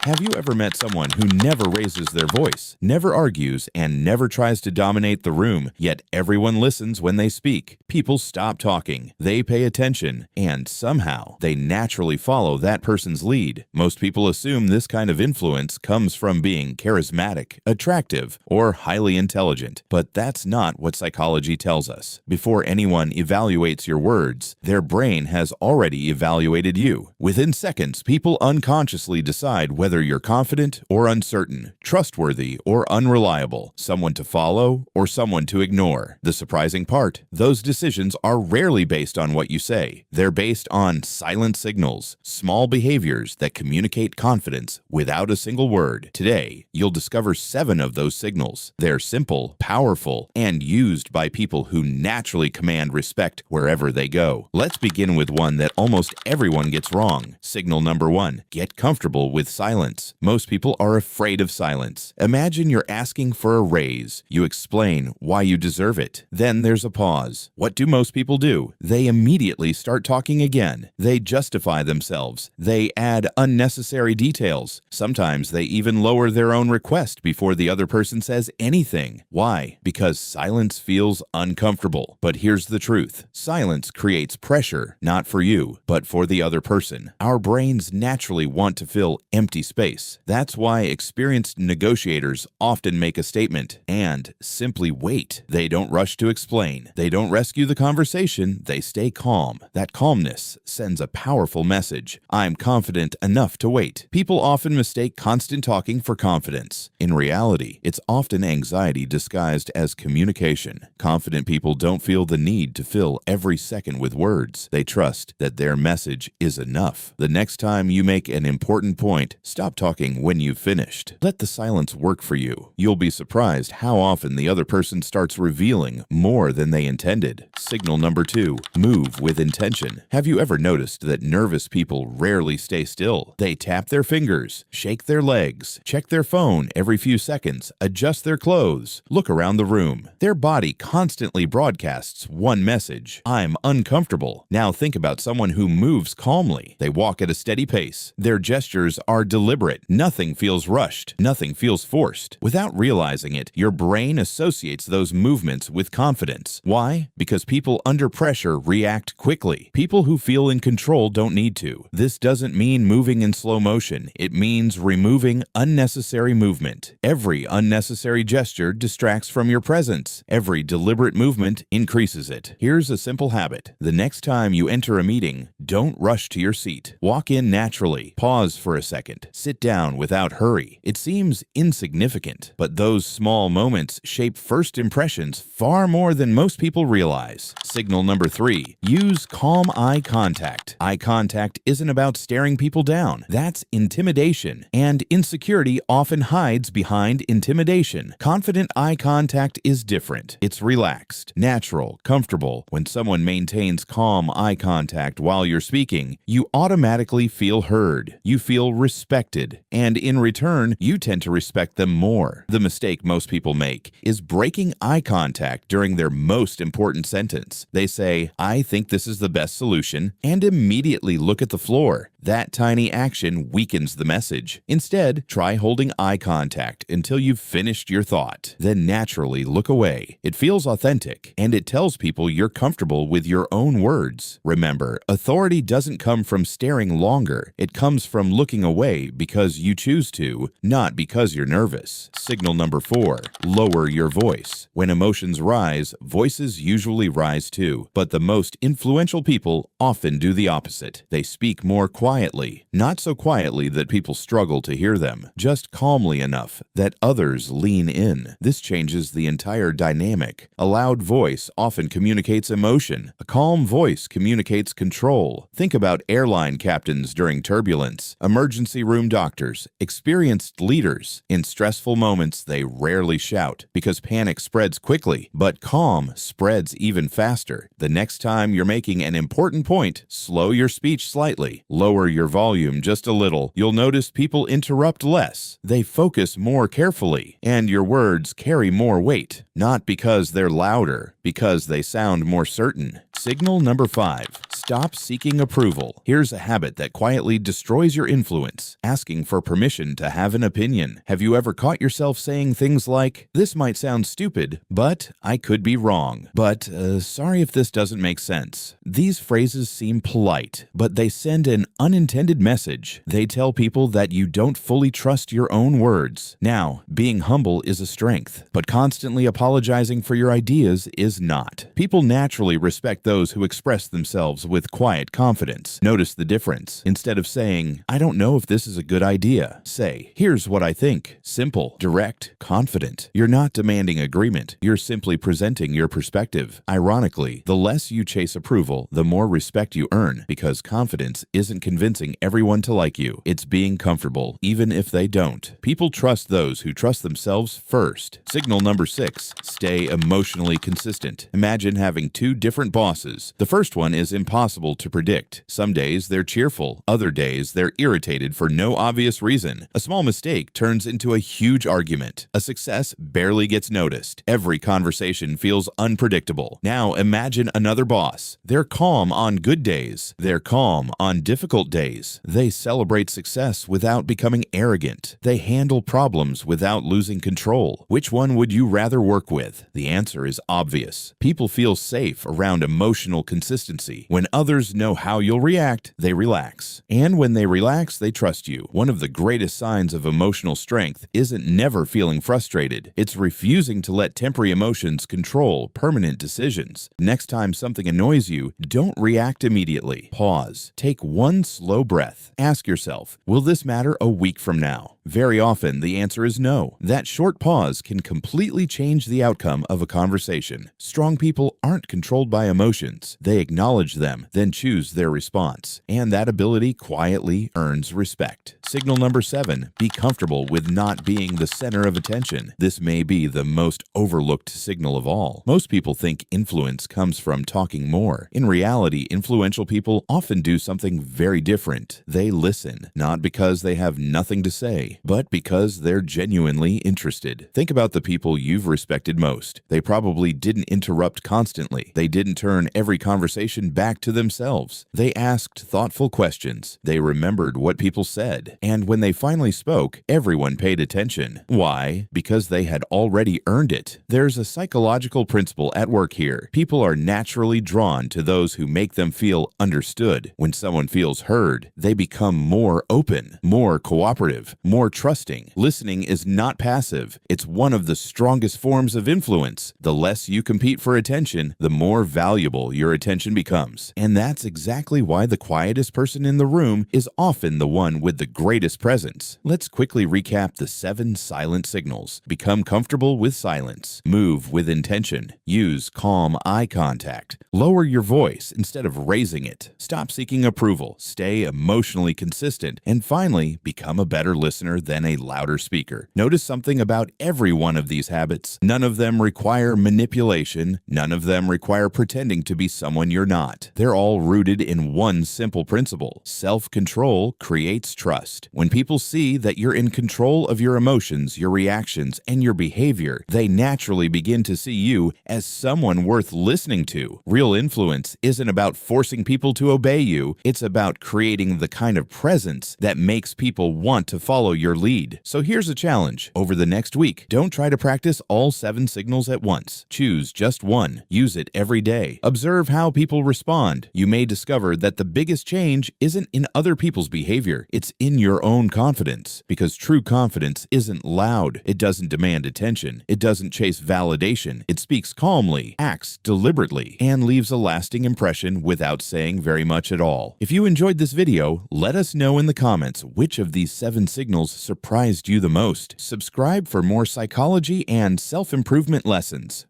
Have you ever met someone who never raises their voice, never argues, and never tries to dominate the room, yet everyone listens when they speak? People stop talking, they pay attention, and somehow they naturally follow that person's lead. Most people assume this kind of influence comes from being charismatic, attractive, or highly intelligent, but that's not what psychology tells us. Before anyone evaluates your words, their brain has already evaluated you. Within seconds, people unconsciously decide whether you're confident or uncertain, trustworthy or unreliable, someone to follow or someone to ignore. The surprising part, those decisions are rarely based on what you say. They're based on silent signals, small behaviors that communicate confidence without a single word. Today, you'll discover 7 of those signals. They're simple, powerful, and used by people who naturally command respect wherever they go. Let's begin with one that almost everyone gets wrong. Signal number 1, get comfortable with silence. Most people are afraid of silence. Imagine you're asking for a raise. You explain why you deserve it. Then there's a pause. What do most people do? They immediately start talking again. They justify themselves. They add unnecessary details. Sometimes they even lower their own request before the other person says anything. Why? Because silence feels uncomfortable. But here's the truth. Silence creates pressure, not for you, but for the other person. Our brains naturally want to fill empty space. That's why experienced negotiators often make a statement and simply wait. They don't rush to explain. They don't rescue the conversation. They stay calm. That calmness sends a powerful message. I'm confident enough to wait. People often mistake constant talking for confidence. In reality, it's often anxiety disguised as communication. Confident people don't feel the need to fill every second with words. They trust that their message is enough. The next time you make an important point, stop talking when you've finished. Let the silence work for you. You'll be surprised how often the other person starts revealing more than they intended. Signal number 2, move with intention. Have you ever noticed that nervous people rarely stay still? They tap their fingers, shake their legs, check their phone every few seconds, adjust their clothes, look around the room. Their body constantly broadcasts one message: I'm uncomfortable. Now think about someone who moves calmly. They walk at a steady pace. Their gestures are deliberate. Nothing feels rushed. Nothing feels forced. Without realizing it, your brain associates those movements with confidence. Why? Because people under pressure react quickly. People who feel in control don't need to. This doesn't mean moving in slow motion. It means removing unnecessary movement. Every unnecessary gesture distracts from your presence. Every deliberate movement increases it. Here's a simple habit. The next time you enter a meeting, don't rush to your seat. Walk in naturally. Pause for a second. Sit down without hurry. It seems insignificant, but those small moments shape first impressions far more than most people realize. Signal number 3, use calm eye contact. Eye contact isn't about staring people down. That's intimidation, and insecurity often hides behind intimidation. Confident eye contact is different. It's relaxed, natural, comfortable. When someone maintains calm eye contact while you're speaking, you automatically feel heard. You feel respected, and in return, you tend to respect them more. The mistake most people make is breaking eye contact during their most important sentence. They say, I think this is the best solution, and immediately look at the floor. That tiny action weakens the message. Instead, try holding eye contact until you've finished your thought. Then naturally look away. It feels authentic, and it tells people you're comfortable with your own words. Remember, authority doesn't come from staring longer. It comes from looking away because you choose to, not because you're nervous. Signal number 4, lower your voice. When emotions rise, voices usually rise too. But the most influential people often do the opposite. They speak more quietly. Not so quietly that people struggle to hear them, just calmly enough that others lean in. This changes the entire dynamic. A loud voice often communicates emotion. A calm voice communicates control. Think about airline captains during turbulence, emergency room doctors, experienced leaders. In stressful moments, they rarely shout because panic spreads quickly, but calm spreads even faster. The next time you're making an important point, slow your speech slightly. Lower your volume just a little. You'll notice people interrupt less. They focus more carefully, and your words carry more weight. Not because they're louder, because they sound more certain. Signal number 5. Stop seeking approval. Here's a habit that quietly destroys your influence: asking for permission to have an opinion. Have you ever caught yourself saying things like, "This might sound stupid, but I could be wrong. But, sorry if this doesn't make sense." These phrases seem polite, but they send an unintended message. They tell people that you don't fully trust your own words. Now, being humble is a strength, but constantly apologizing for your ideas is not. People naturally respect those who express themselves with quiet confidence. Notice the difference. Instead of saying, "I don't know if this is a good idea," say, "Here's what I think." Simple, direct, confident. You're not demanding agreement. You're simply presenting your perspective. Ironically, the less you chase approval, the more respect you earn, because confidence isn't convincing everyone to like you. It's being comfortable, even if they don't. People trust those who trust themselves first. Signal number 6, stay emotionally consistent. Imagine having two different bosses. The first one is impossible to predict. Some days they're cheerful, other days they're irritated for no obvious reason. A small mistake turns into a huge argument. A success barely gets noticed. Every conversation feels unpredictable. Now imagine another boss. They're calm on good days. They're calm on difficult days. They celebrate success without becoming arrogant. They handle problems without losing control. Which one would you rather work with? The answer is obvious. People feel safe around emotional consistency. When others know how you'll react, they relax. And when they relax, they trust you. One of the greatest signs of emotional strength isn't never feeling frustrated. It's refusing to let temporary emotions control permanent decisions. Next time something annoys you, don't react immediately. Pause. Take one slow breath. Ask yourself, will this matter a week from now? Very often, the answer is no. That short pause can completely change the outcome of a conversation. Strong people aren't controlled by emotions. They acknowledge them, then choose their response. And that ability quietly earns respect. Signal number 7, be comfortable with not being the center of attention. This may be the most overlooked signal of all. Most people think influence comes from talking more. In reality, influential people often do something very different. They listen, not because they have nothing to say, but because they're genuinely interested. Think about the people you've respected most. They probably didn't interrupt constantly. They didn't turn every conversation back to themselves. They asked thoughtful questions. They remembered what people said. And when they finally spoke, everyone paid attention. Why? Because they had already earned it. There's a psychological principle at work here. People are naturally drawn to those who make them feel understood. When someone feels heard, they become more open, more cooperative, more trusting. Listening is not passive. It's one of the strongest forms of influence. The less you compete for attention, the more valuable your attention becomes. And that's exactly why the quietest person in the room is often the one with the greatest presence. Let's quickly recap the 7 silent signals. Become comfortable with silence. Move with intention. Use calm eye contact. Lower your voice instead of raising it. Stop seeking approval. Stay emotionally consistent. And finally, become a better listener than a louder speaker. Notice something about every one of these habits. None of them require manipulation. None of them require pretending to be someone you're not. They're all rooted in one simple principle. Self-control creates trust. When people see that you're in control of your emotions, your reactions, and your behavior, they naturally begin to see you as someone worth listening to. Real influence isn't about forcing people to obey you. It's about creating the kind of presence that makes people want to follow your lead. So here's a challenge. Over the next week, don't try to practice all 7 signals at once. Choose just one. Use it every day. Observe how people respond. You may discover that the biggest change isn't in other people's behavior. It's in your own confidence. Because true confidence isn't loud. It doesn't demand attention. It doesn't chase validation. It speaks calmly, acts deliberately, and leaves a lasting impression without saying very much at all. If you enjoyed this video, let us know in the comments which of these 7 signals surprised you the most. Subscribe for more psychology and self-improvement lessons.